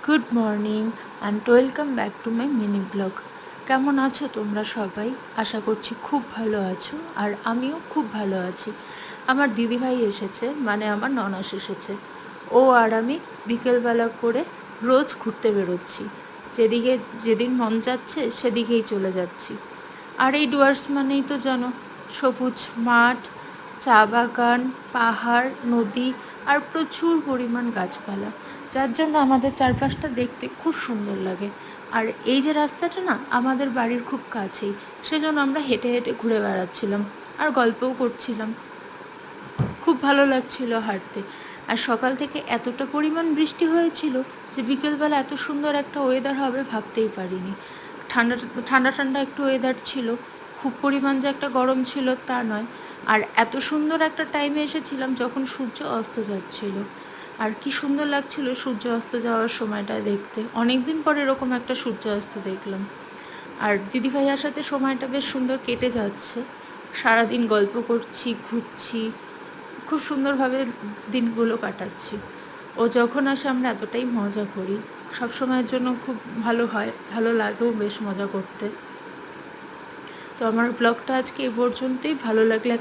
Good morning and welcome back to my mini blog. কেমন আছো তোমরা সবাই? আশা করছি খুব ভালো আছো, আর আমিও খুব ভালো আছি। আমার দিদিভাই এসেছে, মানে আমার ননাস এসেছে। ও আর আমি বিকেলবেলা করে রোজ ঘুরতে বেরোচ্ছি। যেদিন মন যাচ্ছে সেদিকেই চলে যাচ্ছি। আর এই ডুয়ার্স মানেই তো জানো, সবুজ মাঠ, চা বাগান, পাহাড়, নদী আর প্রচুর পরিমাণ গাছপালা, যার জন্য আমাদের চারপাশটা দেখতে খুব সুন্দর লাগে। আর এই যে রাস্তাটা না আমাদের বাড়ির খুব কাছেই, সেজন্য আমরা হেঁটে হেঁটে ঘুরে বেড়াচ্ছিলাম আর গল্পও করছিলাম। খুব ভালো লাগছিল হাঁটতে। আর সকাল থেকে এতটা পরিমাণ বৃষ্টি হয়েছিল যে বিকেলবেলা এত সুন্দর একটা ওয়েদার হবে ভাবতেই পারিনি। ঠান্ডা ঠান্ডা ঠান্ডা একটু ওয়েদার ছিল, খুব পরিমাণ যে একটা গরম ছিল তা নয়। আর এত সুন্দর একটা টাইমে এসেছিলাম যখন সূর্য অস্ত যাচ্ছিল। আর কি সুন্দর লাগছিল সূর্য অস্ত যাওয়ার সময়টা দেখতে। অনেক দিন পর এরকম একটা সূর্য অস্ত দেখলাম। আর দিদিভাইয়ার সাথে সময়টা বেশ সুন্দর কেটে যাচ্ছে। সারাদিন গল্প করছি, ঘুরছি, খুব সুন্দরভাবে দিনগুলো কাটাচ্ছি। ও যখন আসে আমরা এতটাই মজা করি, সব সময়ের জন্য খুব ভালো হয়, ভালো লাগেও বেশ মজা করতে। তো আমার ব্লগটা আজকে এ পর্যন্তই। ভালো লাগলে